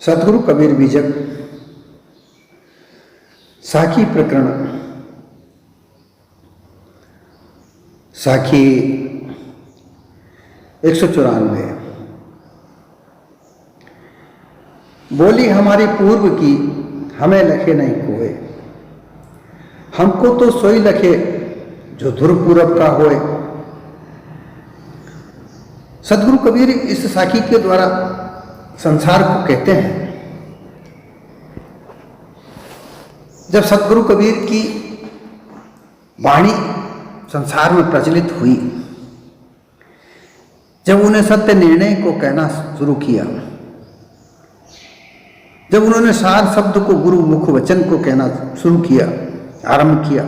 सतगुरु कबीर बीजक साखी प्रकरण साखी 194। बोली हमारी पूर्व की हमें लखे नहीं कोय, हमको तो सोई लखे जो ध्रुव पूरब का होए। सतगुरु कबीर इस साखी के द्वारा संसार को कहते हैं। जब सतगुरु कबीर की वाणी संसार में प्रचलित हुई, जब उन्हें सत्य निर्णय को कहना शुरू किया, जब उन्होंने सार शब्द को गुरु मुख वचन को कहना शुरू किया, आरंभ किया,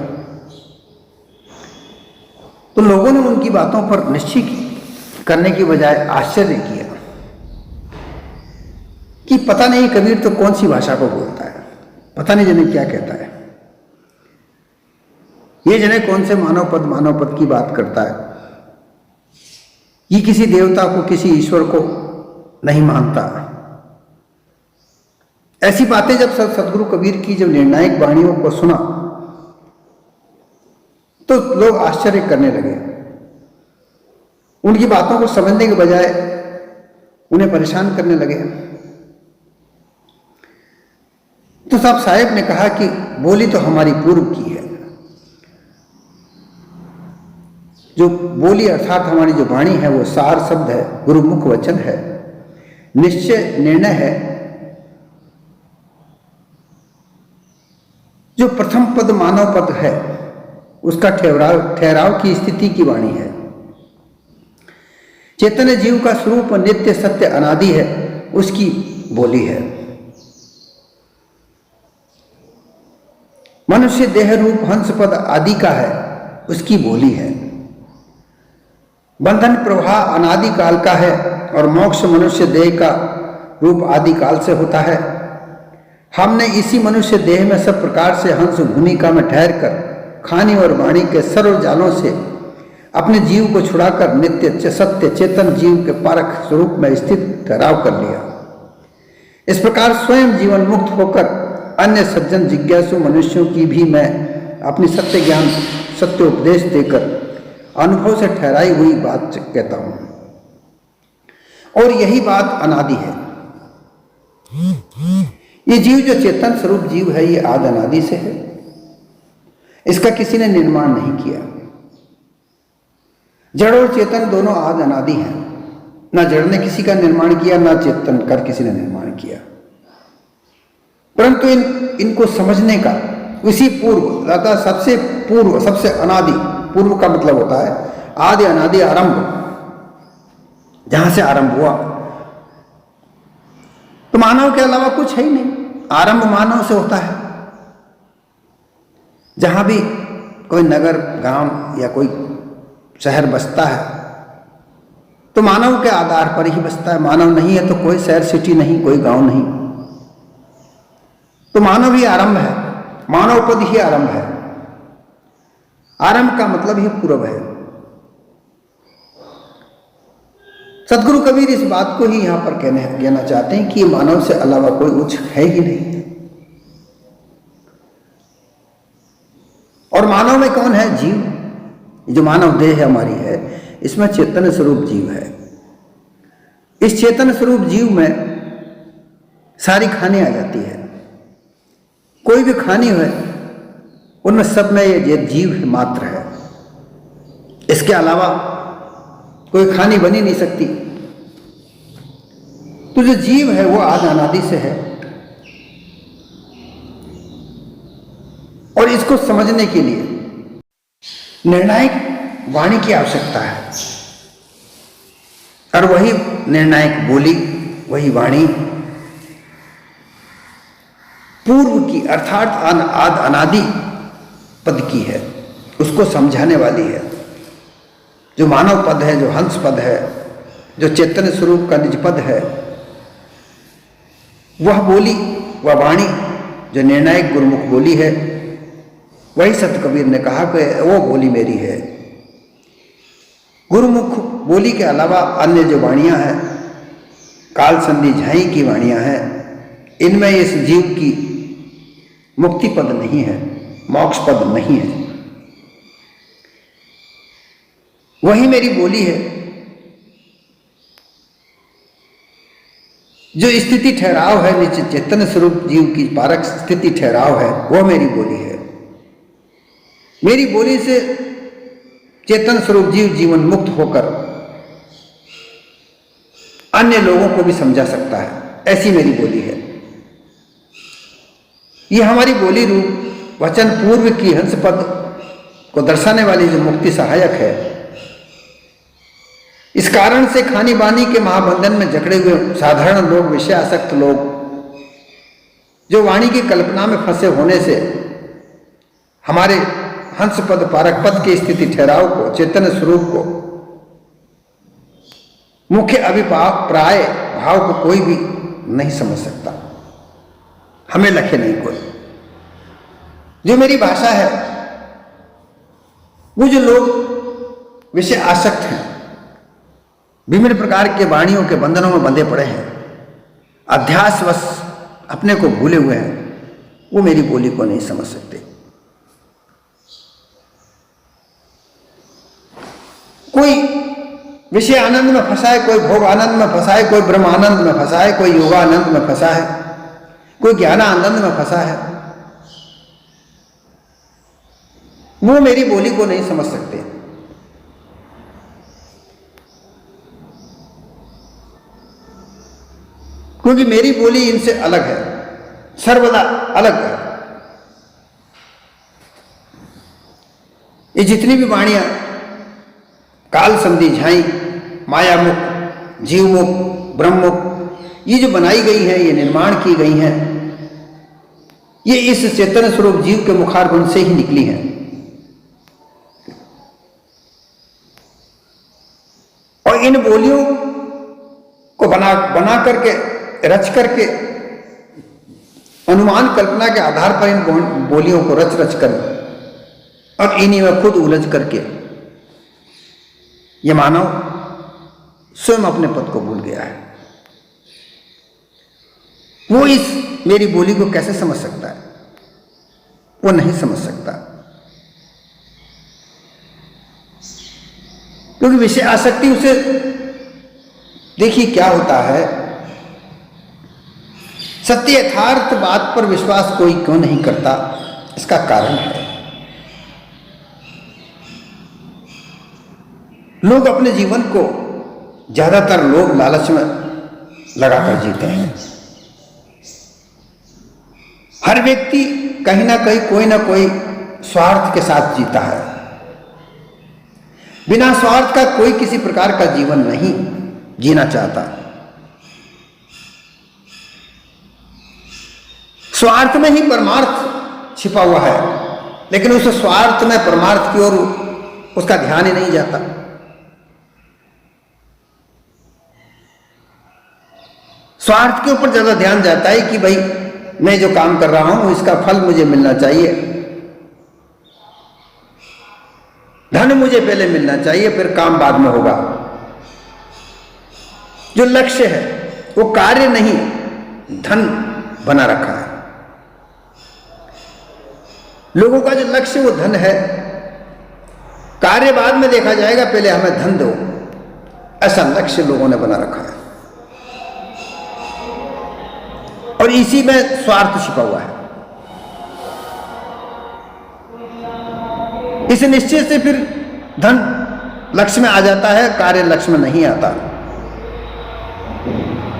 तो लोगों ने उनकी बातों पर निश्चय करने की बजाय आश्चर्य किया कि पता नहीं कबीर तो कौन सी भाषा को बोलता है, पता नहीं जने क्या कहता है, ये जने कौन से मानव पद की बात करता है, ये किसी देवता को किसी ईश्वर को नहीं मानता। ऐसी बातें जब सतगुरु कबीर की जब निर्णायक वाणियों को सुना तो लोग आश्चर्य करने लगे। उनकी बातों को समझने के बजाय उन्हें परेशान करने लगे। तो साहब ने कहा कि बोली तो हमारी पूर्व की है, जो बोली अर्थात हमारी जो वाणी है वो सार शब्द है, गुरुमुख वचन है, निश्चय निर्णय है। जो प्रथम पद मानव पद है उसका ठहराव की स्थिति की वाणी है। चैतन्य जीव का स्वरूप नित्य सत्य अनादि है, उसकी बोली है। मनुष्य देह रूप हंस पद आदि का है, उसकी बोली है। बंधन प्रवाह अनादि काल का है और मोक्ष मनुष्य देह का रूप आदि काल से होता है। हमने इसी मनुष्य देह में सब प्रकार से हंस भूमिका में ठहरकर खानी और वाणी के सर्व जालों से अपने जीव को छुड़ाकर नित्य सत्य चेतन जीव के पारक स्वरूप में स्थित ठहराव कर लिया। इस प्रकार स्वयं जीवन मुक्त होकर अन्य सज्जन जिज्ञासु मनुष्यों की भी मैं अपनी सत्य ज्ञान सत्य उपदेश देकर अनुभव से ठहराई हुई बात कहता हूं, और यही बात अनादि है। ये जीव जो चेतन स्वरूप जीव है, ये आदि अनादि से है, इसका किसी ने निर्माण नहीं किया। जड़ और चेतन दोनों आदि अनादि हैं, ना जड़ ने किसी का निर्माण किया, ना चेतन कर किसी ने निर्माण किया। परंतु इनको समझने का उसी पूर्व अर्थात सबसे पूर्व सबसे अनादि, पूर्व का मतलब होता है आदि अनादि आरंभ, जहां से आरंभ हुआ। तो मानव के अलावा कुछ है ही नहीं, आरंभ मानव से होता है। जहां भी कोई नगर गांव या कोई शहर बसता है तो मानव के आधार पर ही बसता है। मानव नहीं है तो कोई शहर सिटी नहीं, कोई गांव नहीं। तो मानव ही आरंभ है, मानव पद ही आरंभ है। आरंभ का मतलब ही पूर्व है। सतगुरु कबीर इस बात को ही यहां पर कहना चाहते हैं कि मानव से अलावा कोई उच्च है ही नहीं। और मानव में कौन है? जीव। जो मानव देह हमारी है, इसमें चेतन स्वरूप जीव है। इस चेतन स्वरूप जीव में सारी खानी आ जाती है। कोई भी खानी है उनमें सब में ये जीव मात्र है, इसके अलावा कोई खानी बनी नहीं सकती। तो जो जीव है वो आदि अनादि से है, और इसको समझने के लिए निर्णायक वाणी की आवश्यकता है। और वही निर्णायक बोली, वही वाणी पूर्व की अर्थात आदि अनादि पद की है, उसको समझाने वाली है। जो मानव पद है, जो हंस पद है, जो चैतन्य स्वरूप का निज पद है, वह बोली, वह वाणी जो निर्णायक गुरुमुख बोली है, वही सत कबीर ने कहा कि वो बोली मेरी है। गुरुमुख बोली के अलावा अन्य जो वाणियां हैं, काल संधि झाई की वाणियां हैं, इनमें इस जीव की मुक्ति पद नहीं है, मोक्ष पद नहीं है। वही मेरी बोली है। जो स्थिति ठहराव है निश्चित चेतन स्वरूप जीव की पारक स्थिति ठहराव है, वो मेरी बोली है। मेरी बोली से चेतन स्वरूप जीव जीवन मुक्त होकर अन्य लोगों को भी समझा सकता है, ऐसी मेरी बोली है। यह हमारी बोली रूप वचन पूर्व की हंस पद को दर्शाने वाली जो मुक्ति सहायक है। इस कारण से खानी बानी के महाबंधन में जकड़े हुए साधारण लोग, विषय आसक्त लोग, जो वाणी की कल्पना में फंसे होने से हमारे हंस पद पारक पद की स्थिति ठहराव को, चेतन स्वरूप को, मुख्य अभिप्राय भाव को कोई भी नहीं समझ सकता, हमें लखे नहीं कोई। जो मेरी भाषा है, वो जो लोग विषय आसक्त हैं, विभिन्न प्रकार के वाणियों के बंधनों में बंधे पड़े हैं, अध्यासवश अपने को भूले हुए हैं, वो मेरी बोली को नहीं समझ सकते। कोई विषय आनंद में फंसा है, कोई भोग आनंद में फंसा है, कोई ब्रह्म आनंद में फंसा है, कोई योगानंद में फंसा है, कोई ज्ञान आनंद में फंसा है, वो मेरी बोली को नहीं समझ सकते। क्योंकि मेरी बोली इनसे अलग है, सर्वदा अलग है। ये जितनी भी वाणियां काल संधि झाई, माया मुख, जीव मुख, ब्रह्म मुख, ये जो बनाई गई है, ये निर्माण की गई हैं, ये इस चेतन स्वरूप जीव के मुखारबंध से ही निकली हैं। और इन बोलियों को बना करके, रच करके, अनुमान कल्पना के आधार पर इन बोलियों को रच कर और इन्हीं में खुद उलझ करके ये मानव स्वयं अपने पद को भूल गया है। वो इस मेरी बोली को कैसे समझ सकता है? वो नहीं समझ सकता, क्योंकि विषय आसक्ति उसे, देखिए क्या होता है, सत्य यथार्थ बात पर विश्वास कोई क्यों नहीं करता? इसका कारण है लोग अपने जीवन को, ज्यादातर लोग लालच में लगाकर जीते हैं। हर व्यक्ति कहीं ना कहीं कोई ना कोई स्वार्थ के साथ जीता है। बिना स्वार्थ का कोई किसी प्रकार का जीवन नहीं जीना चाहता। स्वार्थ में ही परमार्थ छिपा हुआ है, लेकिन उस स्वार्थ में परमार्थ की ओर उसका ध्यान ही नहीं जाता। स्वार्थ के ऊपर ज्यादा ध्यान जाता है कि भाई मैं जो काम कर रहा हूं इसका फल मुझे मिलना चाहिए, धन मुझे पहले मिलना चाहिए, फिर काम बाद में होगा। जो लक्ष्य है वो कार्य नहीं, धन बना रखा है। लोगों का जो लक्ष्य वो धन है, कार्य बाद में देखा जाएगा, पहले हमें धन दो, ऐसा लक्ष्य लोगों ने बना रखा है। और इसी में स्वार्थ छिपा हुआ है। इस निश्चय से फिर धन लक्ष्य में आ जाता है, कार्य लक्ष्य में नहीं आता।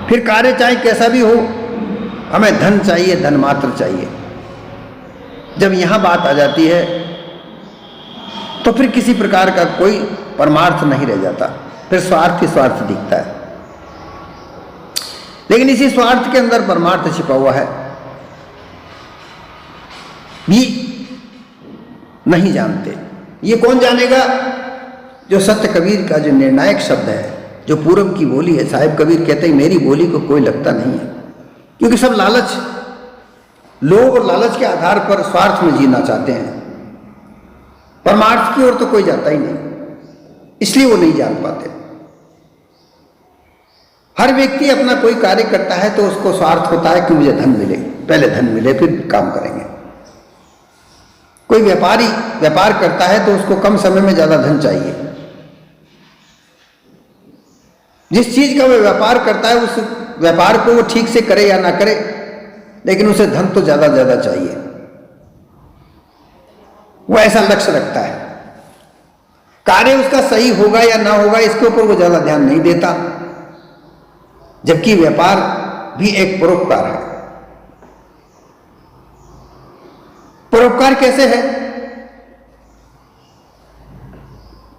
फिर कार्य चाहे कैसा भी हो, हमें धन चाहिए, धन मात्र चाहिए। जब यहां बात आ जाती है तो फिर किसी प्रकार का कोई परमार्थ नहीं रह जाता, फिर स्वार्थ ही स्वार्थ दिखता है। लेकिन इसी स्वार्थ के अंदर परमार्थ छिपा हुआ है, ये नहीं जानते। ये कौन जानेगा? जो सत्य कबीर का जो निर्णायक शब्द है, जो पूरब की बोली है। साहिब कबीर कहते हैं मेरी बोली को कोई लगता नहीं है, क्योंकि सब लालच, लोग और लालच के आधार पर स्वार्थ में जीना चाहते हैं। परमार्थ की ओर तो कोई जाता ही नहीं, इसलिए वो नहीं जान पाते। हर व्यक्ति अपना कोई कार्य करता है तो उसको स्वार्थ होता है कि मुझे धन मिले, पहले धन मिले फिर काम करेंगे। कोई व्यापारी व्यापार करता है तो उसको कम समय में ज्यादा धन चाहिए। जिस चीज का वह व्यापार करता है उस व्यापार को वो ठीक से करे या ना करे, लेकिन उसे धन तो ज्यादा ज्यादा चाहिए। वो ऐसा लक्ष्य रखता है। कार्य उसका सही होगा या ना होगा इसके ऊपर वो ज्यादा ध्यान नहीं देता, जबकि व्यापार भी एक परोपकार है। परोपकार कैसे है?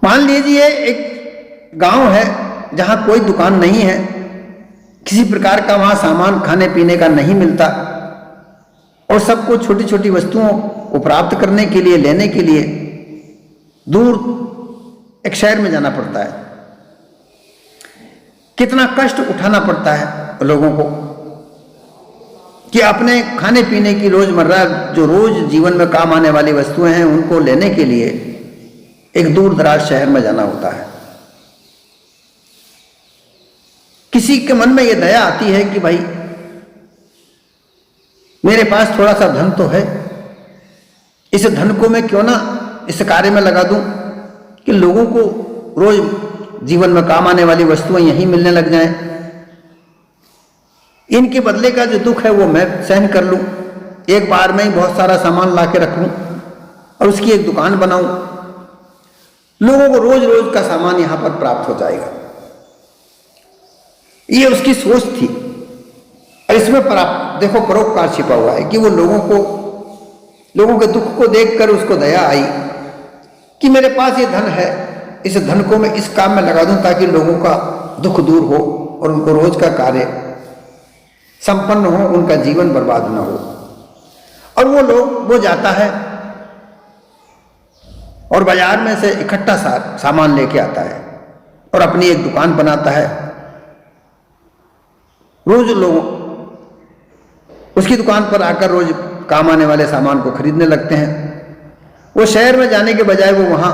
मान लीजिए एक गांव है जहां कोई दुकान नहीं है, किसी प्रकार का वहां सामान खाने पीने का नहीं मिलता और सबको छोटी छोटी वस्तुओं को प्राप्त करने के लिए, लेने के लिए दूर एक शहर में जाना पड़ता है। कितना कष्ट उठाना पड़ता है लोगों को कि अपने खाने पीने की रोजमर्रा जो रोज जीवन में काम आने वाली वस्तुएं हैं उनको लेने के लिए एक दूर दराज शहर में जाना होता है। किसी के मन में यह दया आती है कि भाई मेरे पास थोड़ा सा धन तो है, इस धन को मैं क्यों ना इस कार्य में लगा दूं कि लोगों को रोज जीवन में काम आने वाली वस्तुएं यहीं मिलने लग जाएं। इनके बदले का जो दुख है वो मैं सहन कर लूं, एक बार में ही बहुत सारा सामान ला के रखूं और उसकी एक दुकान बनाऊं, लोगों को रोज रोज का सामान यहां पर प्राप्त हो जाएगा। ये उसकी सोच थी। और इसमें देखो परोपकार छिपा हुआ है कि वो लोगों के दुख को देखकर उसको दया आई कि मेरे पास ये धन है, इस धन को मैं इस काम में लगा दूं ताकि लोगों का दुख दूर हो और उनको रोज का कार्य संपन्न हो, उनका जीवन बर्बाद न हो। और वो जाता है और बाजार में से इकट्ठा सामान लेके आता है और अपनी एक दुकान बनाता है। रोज लोग उसकी दुकान पर आकर रोज काम आने वाले सामान को खरीदने लगते हैं। वो शहर में जाने के बजाय वो वहां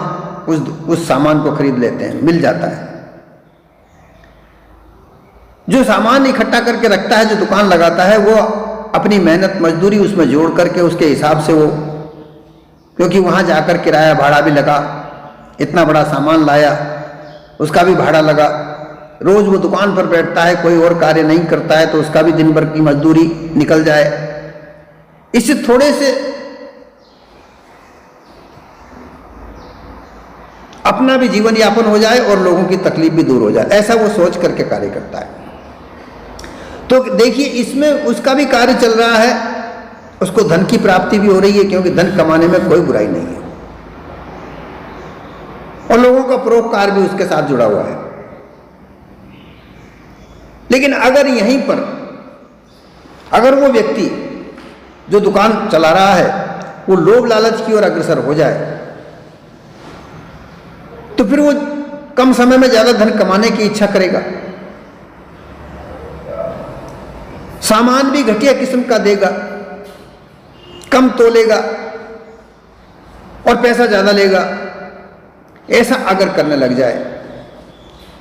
उस सामान को खरीद लेते हैं, मिल जाता है। जो सामान इकट्ठा करके रखता है, जो दुकान लगाता है, वो अपनी मेहनत मजदूरी उसमें जोड़ करके उसके हिसाब से वो, क्योंकि वहां जाकर किराया भाड़ा भी लगा, इतना बड़ा सामान लाया उसका भी भाड़ा लगा, रोज वो दुकान पर बैठता है, कोई और कार्य नहीं करता है तो उसका भी दिन भर की मजदूरी निकल जाए। इससे थोड़े से अपना भी जीवन यापन हो जाए और लोगों की तकलीफ भी दूर हो जाए, ऐसा वो सोच करके कार्य करता है। तो देखिए इसमें उसका भी कार्य चल रहा है, उसको धन की प्राप्ति भी हो रही है, क्योंकि धन कमाने में कोई बुराई नहीं है और लोगों का परोपकार भी उसके साथ जुड़ा हुआ है। लेकिन अगर यहीं पर अगर वो व्यक्ति जो दुकान चला रहा है वो लोभ लालच की ओर अग्रसर हो जाए तो फिर वो कम समय में ज्यादा धन कमाने की इच्छा करेगा, सामान भी घटिया किस्म का देगा, कम तोलेगा और पैसा ज्यादा लेगा। ऐसा अगर करने लग जाए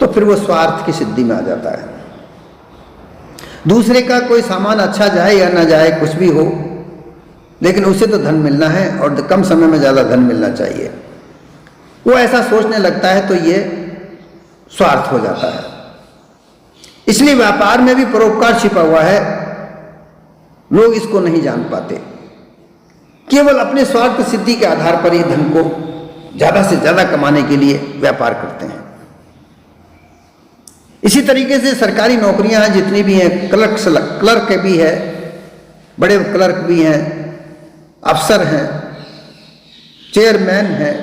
तो फिर वो स्वार्थ की सिद्धि में आ जाता है। दूसरे का कोई सामान अच्छा जाए या ना जाए, कुछ भी हो, लेकिन उसे तो धन मिलना है और कम समय में ज्यादा धन मिलना चाहिए। वो ऐसा सोचने लगता है तो ये स्वार्थ हो जाता है। इसलिए व्यापार में भी परोपकार छिपा हुआ है, लोग इसको नहीं जान पाते, केवल अपने स्वार्थ सिद्धि के आधार पर ही धन को ज्यादा से ज्यादा कमाने के लिए व्यापार करते हैं। इसी तरीके से सरकारी नौकरियां हैं जितनी भी हैं, क्लर्क भी है, बड़े क्लर्क भी हैं, अफसर हैं, चेयरमैन हैं,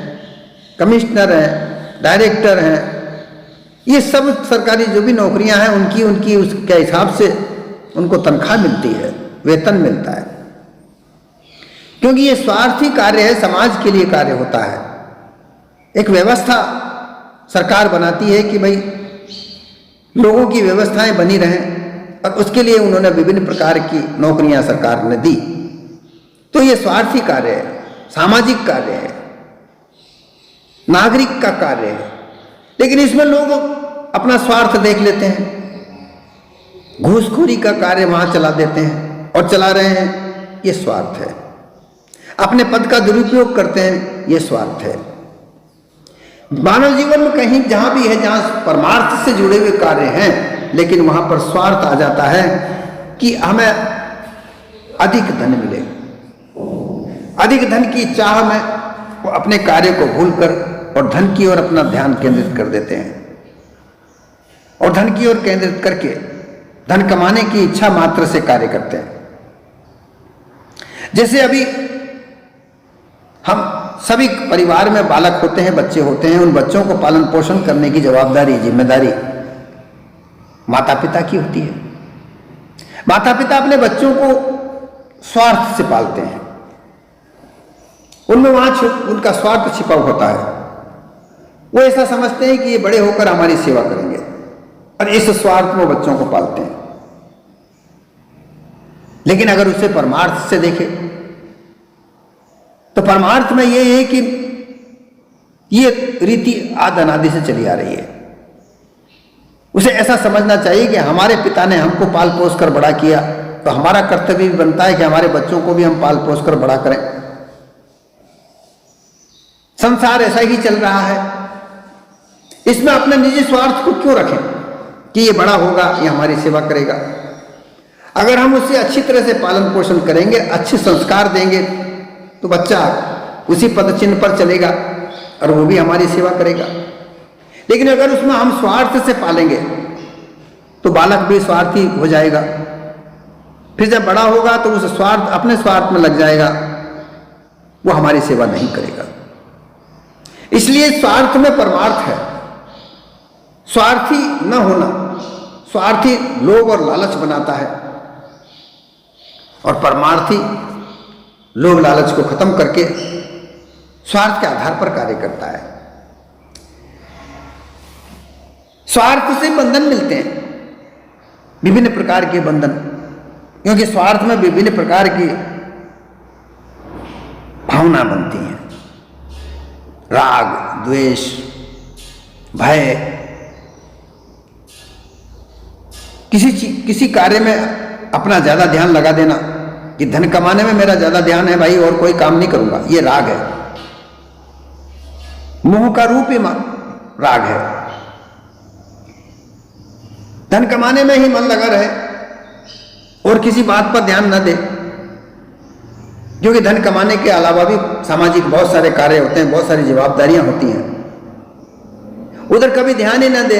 कमिश्नर हैं, डायरेक्टर हैं, ये सब सरकारी जो भी नौकरियां हैं उनकी उसके हिसाब से उनको तनख्वाह मिलती है, वेतन मिलता है, क्योंकि ये स्वार्थी कार्य है, समाज के लिए कार्य होता है। एक व्यवस्था सरकार बनाती है कि भाई लोगों की व्यवस्थाएं बनी रहें और उसके लिए उन्होंने विभिन्न प्रकार की नौकरियां सरकार ने दी। तो ये स्वार्थी कार्य है, सामाजिक कार्य है, नागरिक का कार्य है, लेकिन इसमें लोग अपना स्वार्थ देख लेते हैं। घूसखोरी का कार्य वहां चला देते हैं और चला रहे हैं, ये स्वार्थ है। अपने पद का दुरुपयोग करते हैं, ये स्वार्थ है। मानव जीवन में कहीं जहां भी है, जहां परमार्थ से जुड़े हुए कार्य हैं, लेकिन वहां पर स्वार्थ आ जाता है कि हमें अधिक धन मिले। अधिक धन की चाह में वो अपने कार्य को भूलकर और धन की ओर अपना ध्यान केंद्रित कर देते हैं, और धन की ओर केंद्रित करके धन कमाने की इच्छा मात्र से कार्य करते हैं। जैसे अभी हम सभी परिवार में बालक होते हैं, बच्चे होते हैं, उन बच्चों को पालन पोषण करने की जवाबदारी, जिम्मेदारी माता पिता की होती है। माता पिता अपने बच्चों को स्वार्थ से पालते हैं, उनमें वहां उनका स्वार्थ छिपा होता है। वो ऐसा समझते हैं कि ये बड़े होकर हमारी सेवा करेंगे, और इस स्वार्थ में बच्चों को पालते हैं। लेकिन अगर उसे परमार्थ से देखें तो परमार्थ में यह है कि ये रीति आद अनादि से चली आ रही है। उसे ऐसा समझना चाहिए कि हमारे पिता ने हमको पाल पोस कर बड़ा किया, तो हमारा कर्तव्य भी बनता है कि हमारे बच्चों को भी हम पाल पोस कर बड़ा करें। संसार ऐसा ही चल रहा है, इसमें अपने निजी स्वार्थ को क्यों रखें कि ये बड़ा होगा, ये हमारी सेवा करेगा। अगर हम उसे अच्छी तरह से पालन पोषण करेंगे, अच्छे संस्कार देंगे, तो बच्चा उसी पद चिन्ह पर चलेगा और वो भी हमारी सेवा करेगा। लेकिन अगर उसमें हम स्वार्थ से पालेंगे तो बालक भी स्वार्थी हो जाएगा। फिर जब बड़ा होगा तो उस स्वार्थ, अपने स्वार्थ में लग जाएगा, वो हमारी सेवा नहीं करेगा। इसलिए स्वार्थ में परमार्थ है। स्वार्थी न होना, स्वार्थी लोभ और लालच बनाता है, और परमार्थी लोभ लालच को खत्म करके स्वार्थ के आधार पर कार्य करता है। स्वार्थ से बंधन मिलते हैं, विभिन्न प्रकार के बंधन, क्योंकि स्वार्थ में विभिन्न प्रकार की भावना बनती हैं। राग, द्वेष, भय, किसी कार्य में अपना ज्यादा ध्यान लगा देना कि धन कमाने में मेरा ज्यादा ध्यान है भाई, और कोई काम नहीं करूंगा, ये राग है। मोह का रूप ही राग है। धन कमाने में ही मन लगा रहे और किसी बात पर ध्यान न दे, क्योंकि धन कमाने के अलावा भी सामाजिक बहुत सारे कार्य होते हैं, बहुत सारी जवाबदारियां होती हैं, उधर कभी ध्यान ही न दे।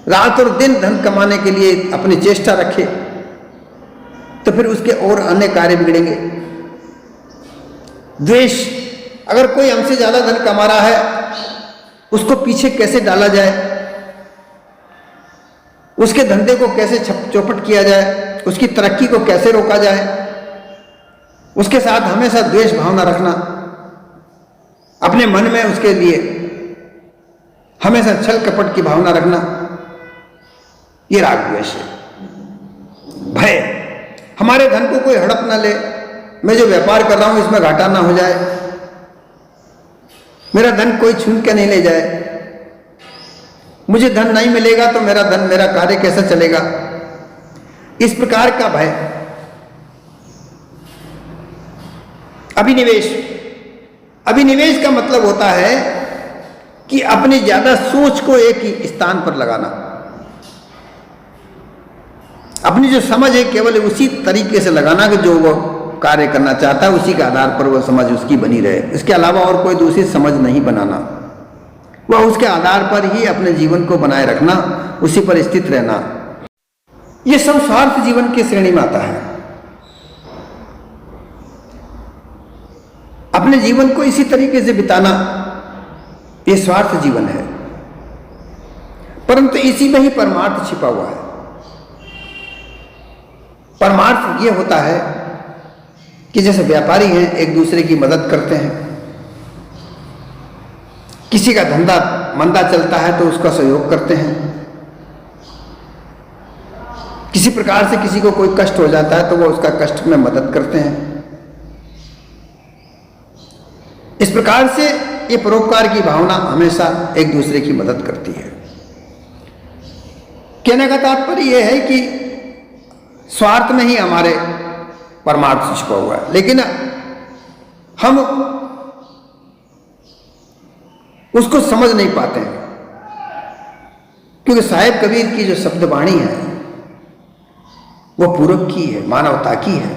रात और दिन धन कमाने के लिए अपनी चेष्टा रखे, तो फिर उसके और अन्य कार्य बिगड़ेंगे। द्वेष, अगर कोई हमसे ज्यादा धन कमा रहा है, उसको पीछे कैसे डाला जाए, उसके धंधे को कैसे चौपट किया जाए, उसकी तरक्की को कैसे रोका जाए, उसके साथ हमेशा द्वेष भावना रखना, अपने मन में उसके लिए हमेशा छल कपट की भावना रखना, ये राग द्वेष है। भय, हमारे धन को कोई हड़प ना ले, मैं जो व्यापार कर रहा हूं इसमें घाटा ना हो जाए, मेरा धन कोई छीन के नहीं ले जाए, मुझे धन नहीं मिलेगा तो मेरा धन, मेरा कार्य कैसा चलेगा, इस प्रकार का भय। अभिनिवेश, अभिनिवेश का मतलब होता है कि अपनी ज्यादा सोच को एक ही स्थान पर लगाना, अपनी जो समझ है केवल उसी तरीके से लगाना कि जो वो कार्य करना चाहता है उसी के आधार पर वो समझ उसकी बनी रहे, इसके अलावा और कोई दूसरी समझ नहीं बनाना। वह उसके आधार पर ही अपने जीवन को बनाए रखना, उसी पर स्थित रहना, ये सब स्वार्थ जीवन की श्रेणी में आता है। अपने जीवन को इसी तरीके से बिताना, ये स्वार्थ जीवन है। परंतु इसी में ही परमार्थ छिपा हुआ है। परमार्थ ये होता है कि जैसे व्यापारी हैं, एक दूसरे की मदद करते हैं, किसी का धंधा मंदा चलता है तो उसका सहयोग करते हैं, किसी प्रकार से किसी को कोई कष्ट हो जाता है तो वो उसका कष्ट में मदद करते हैं। इस प्रकार से ये परोपकार की भावना हमेशा एक दूसरे की मदद करती है। कहने का तात्पर्य यह है कि स्वार्थ में ही हमारे परमार्थ छिपा हुआ है, लेकिन हम उसको समझ नहीं पाते हैं। क्योंकि साहिब कबीर की जो शब्द वाणी है वो पूरब की है, मानवता की है।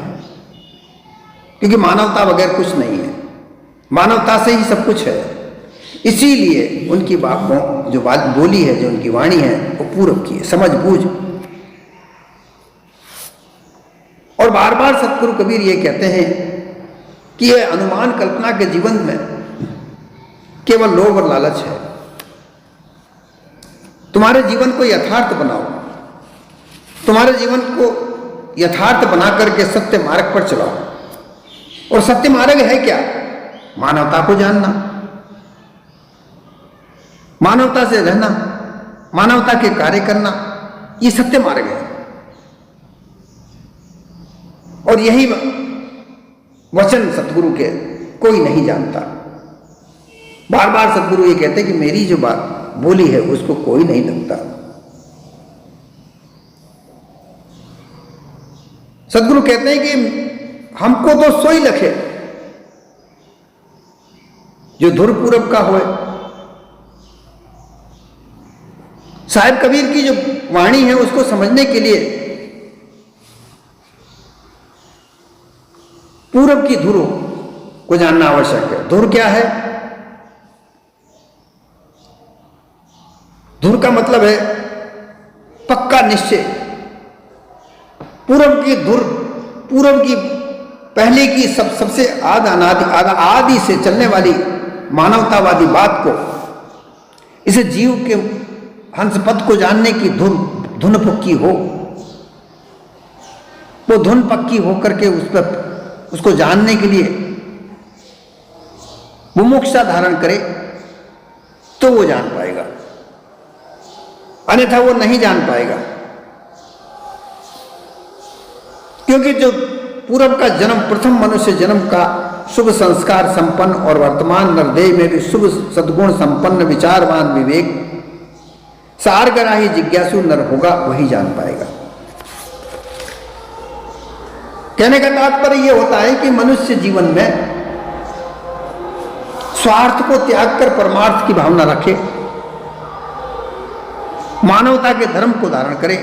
क्योंकि मानवता बगैर कुछ नहीं है, मानवता से ही सब कुछ है। इसीलिए उनकी बातों जो बात बोली है, जो उनकी वाणी है, वो पूरब की है, समझ बूझ। और बार बार सतगुरु कबीर ये कहते हैं कि ये अनुमान कल्पना के जीवन में केवल लोभ और लालच है। तुम्हारे जीवन को यथार्थ बनाओ, तुम्हारे जीवन को यथार्थ बना करके सत्य मार्ग पर चलाओ। और सत्य मार्ग है क्या? मानवता को जानना, मानवता से रहना, मानवता के कार्य करना, ये सत्य मार्ग है। और यही वचन सतगुरु के कोई नहीं जानता। बार बार सतगुरु ये कहते हैं कि मेरी जो बात बोली है उसको कोई नहीं लगता। सतगुरु कहते हैं कि हमको तो सोई लखे जो धुर पूरब का होए। साहिब कबीर की जो वाणी है उसको समझने के लिए पूरब की धुर को जानना आवश्यक है। धुर क्या है? धुर का मतलब है पक्का निश्चय। पूरब की धुर, पूरब की पहले की सबसे आदि से चलने वाली मानवतावादी बात को, इसे जीव के हंस पद को जानने की धुन पक्की हो, वो धुन पक्की होकर के उसको जानने के लिए मुमुक्षा धारण करे तो वो जान पाएगा, अन्यथा वो नहीं जान पाएगा। क्योंकि जो पूरब का जन्म, प्रथम मनुष्य जन्म का शुभ संस्कार संपन्न और वर्तमान नरदेह में भी शुभ सद्गुण संपन्न विचारवान विवेक सारगराही जिज्ञासु नर होगा, वही जान पाएगा। कहने का तात्पर्य यह होता है कि मनुष्य जीवन में स्वार्थ को त्याग कर परमार्थ की भावना रखे, मानवता के धर्म को धारण करे,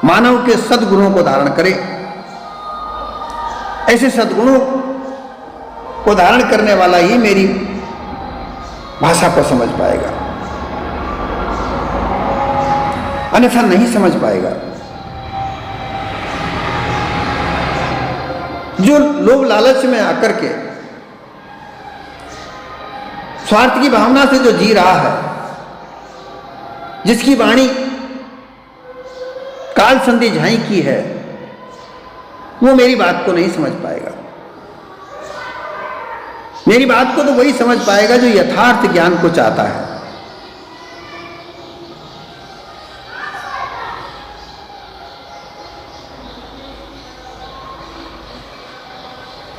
मानव के सद्गुणों को धारण करे। ऐसे सद्गुणों को धारण करने वाला ही मेरी भाषा को समझ पाएगा, अन्यथा नहीं समझ पाएगा। जो लोभ लालच में आकर के स्वार्थ की भावना से जो जी रहा है, जिसकी वाणी काल संधि झाई की है, वो मेरी बात को नहीं समझ पाएगा। मेरी बात को तो वही समझ पाएगा जो यथार्थ ज्ञान को चाहता है।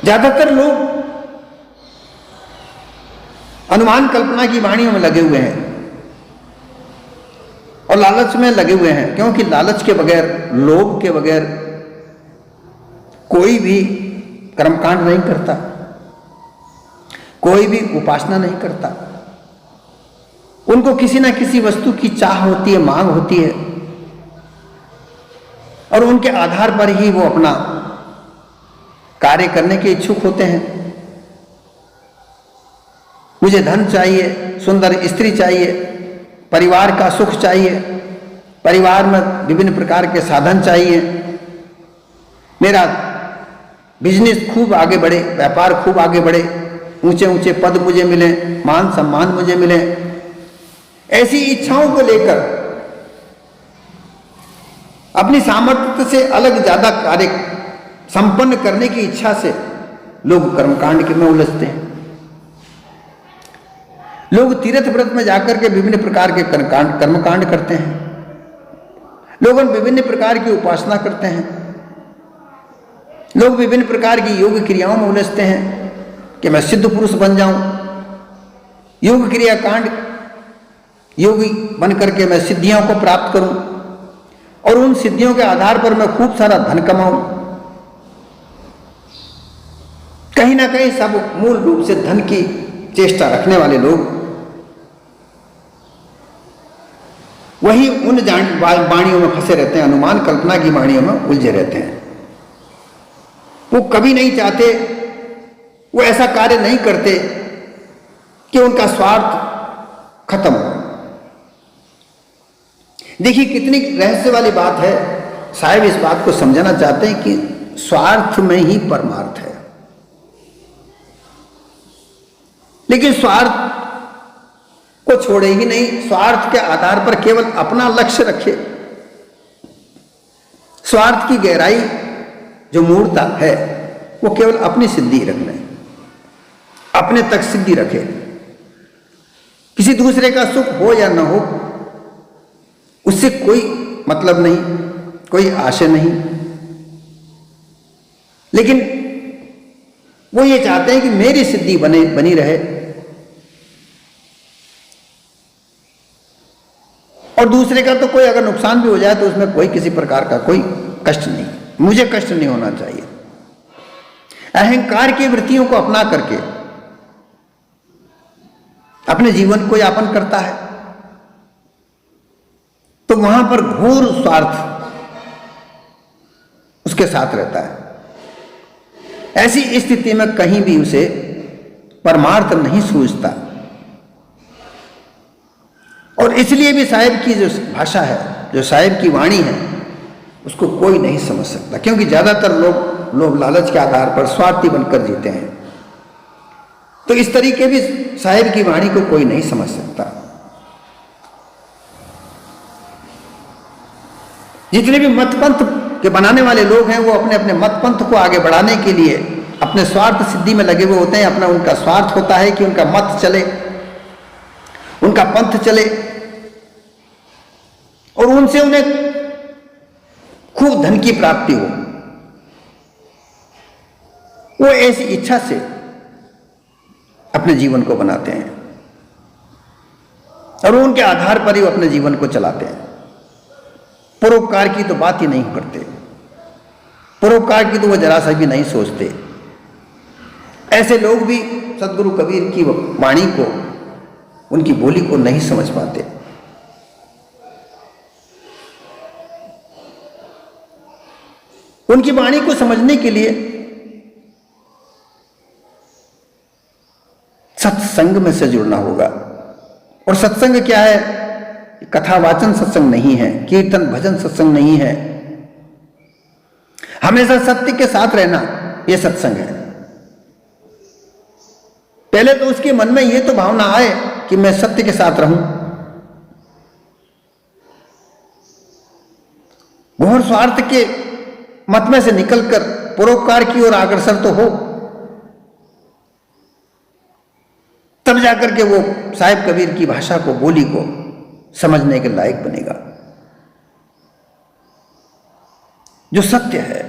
ज्यादातर लोग अनुमान कल्पना की वाणियों में लगे हुए हैं और लालच में लगे हुए हैं, क्योंकि लालच के बगैर, लोभ के बगैर कोई भी कर्मकांड नहीं करता, कोई भी उपासना नहीं करता। उनको किसी ना किसी वस्तु की चाह होती है, मांग होती है, और उनके आधार पर ही वो अपना कार्य करने के इच्छुक होते हैं। मुझे धन चाहिए, सुंदर स्त्री चाहिए, परिवार का सुख चाहिए, परिवार में विभिन्न प्रकार के साधन चाहिए, मेरा बिजनेस खूब आगे बढ़े, व्यापार खूब आगे बढ़े, ऊंचे ऊंचे पद मुझे मिले, मान सम्मान मुझे मिले। ऐसी इच्छाओं को लेकर अपनी सामर्थ्य से अलग ज्यादा कार्य संपन्न करने की इच्छा से लोग कर्मकांड में उलझते हैं। लोग तीर्थ व्रत में जाकर के विभिन्न प्रकार के कर्मकांड करते हैं, लोग विभिन्न प्रकार की उपासना करते हैं, लोग विभिन्न प्रकार की योग क्रियाओं में उलझते हैं कि मैं सिद्ध पुरुष बन जाऊं। योग क्रिया कांड योगी बन करके मैं सिद्धियों को प्राप्त करूं और उन सिद्धियों के आधार पर मैं खूब सारा धन कमाऊं। कहीं ना कहीं सब मूल रूप से धन की चेष्टा रखने वाले लोग वही उन वाणियों में फंसे रहते हैं, अनुमान कल्पना की वाणियों में उलझे रहते हैं। वो कभी नहीं चाहते, वो ऐसा कार्य नहीं करते कि उनका स्वार्थ खत्म हो। देखिए कितनी रहस्य वाली बात है। साहब इस बात को समझाना चाहते हैं कि स्वार्थ में ही परमार्थ है, लेकिन स्वार्थ को छोड़े ही नहीं, स्वार्थ के आधार पर केवल अपना लक्ष्य रखे। स्वार्थ की गहराई जो मूर्ता है वो केवल अपनी सिद्धि रखना, अपने तक सिद्धि रखे। किसी दूसरे का सुख हो या ना हो उससे कोई मतलब नहीं, कोई आशय नहीं, लेकिन वो ये चाहते हैं कि मेरी सिद्धि बनी रहे और दूसरे का तो कोई अगर नुकसान भी हो जाए तो उसमें कोई किसी प्रकार का कोई कष्ट नहीं, मुझे कष्ट नहीं होना चाहिए। अहंकार की वृत्तियों को अपना करके अपने जीवन को यापन करता है तो वहां पर घोर स्वार्थ उसके साथ रहता है। ऐसी स्थिति में कहीं भी उसे परमार्थ नहीं सूझता और इसलिए भी साहिब की जो भाषा है, जो साहिब की वाणी है, उसको कोई नहीं समझ सकता, क्योंकि ज्यादातर लोग लालच के आधार पर स्वार्थी बनकर जीते हैं। तो इस तरीके भी साहिब की वाणी को कोई नहीं समझ सकता। जितने भी मत पंथ के बनाने वाले लोग हैं वो अपने अपने मत पंथ को आगे बढ़ाने के लिए अपने स्वार्थ सिद्धि में लगे हुए होते हैं। अपना उनका स्वार्थ होता है कि उनका मत चले, उनका पंथ चले और उनसे उन्हें खूब धन की प्राप्ति हो। वो ऐसी इच्छा से अपने जीवन को बनाते हैं और उनके आधार पर ही वो अपने जीवन को चलाते हैं। परोपकार की तो बात ही नहीं करते, परोपकार की तो वो जरा सा भी नहीं सोचते। ऐसे लोग भी सदगुरु कबीर की वाणी को, उनकी बोली को नहीं समझ पाते। उनकी वाणी को समझने के लिए सत्संग में से जुड़ना होगा। और सत्संग क्या है? कथा वाचन सत्संग नहीं है, कीर्तन भजन सत्संग नहीं है, हमेशा सत्य के साथ रहना यह सत्संग है। पहले तो उसके मन में यह तो भावना आए कि मैं सत्य के साथ रहूं। घोर स्वार्थ के मत में से निकलकर परोपकार की ओर अग्रसर तो हो, तब जाकर के वो साहिब कबीर की भाषा को, बोली को समझने के लायक बनेगा। जो सत्य है,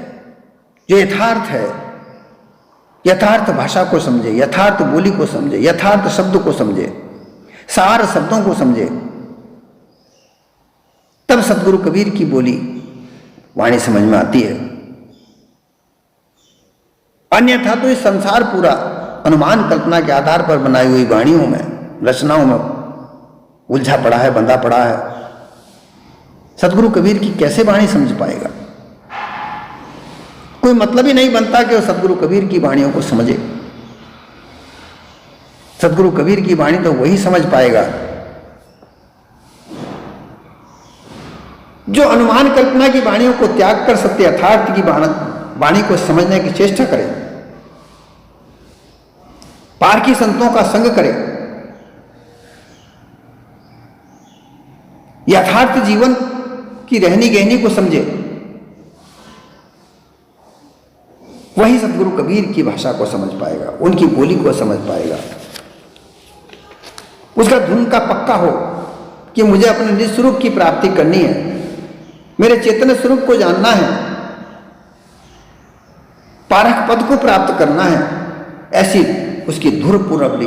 जो यथार्थ है, यथार्थ भाषा को समझे, यथार्थ बोली को समझे, यथार्थ शब्द को समझे, सार शब्दों को समझे, तब सदगुरु कबीर की बोली वाणी समझ में आती है। अन्यथा तो इस संसार पूरा अनुमान कल्पना के आधार पर बनाई हुई वाणियों में, रचनाओं में उलझा पड़ा है, बंधा पड़ा है। सदगुरु कबीर की कैसे वाणी समझ पाएगा? कोई मतलब ही नहीं बनता कि वो सदगुरु कबीर की वाणियों को समझे। सदगुरु कबीर की वाणी तो वही समझ पाएगा जो अनुमान कल्पना की वाणियों को त्याग कर सत्य यथार्थ की वाणी को समझने की चेष्टा करे, पारखी संतों का संग करे, यथार्थ जीवन की रहनी गहनी को समझे। वही सदगुरु कबीर की भाषा को समझ पाएगा, उनकी बोली को समझ पाएगा। उसका धुन का पक्का हो कि मुझे अपने निज स्वरूप की प्राप्ति करनी है, मेरे चेतन स्वरूप को जानना है, पारख पद को प्राप्त करना है। ऐसी उसकी धुर पूर्वली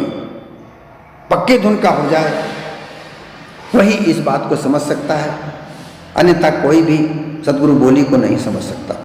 पक्के धुन का हो जाए वही इस बात को समझ सकता है, अन्यथा कोई भी सद्गुरु बोली को नहीं समझ सकता।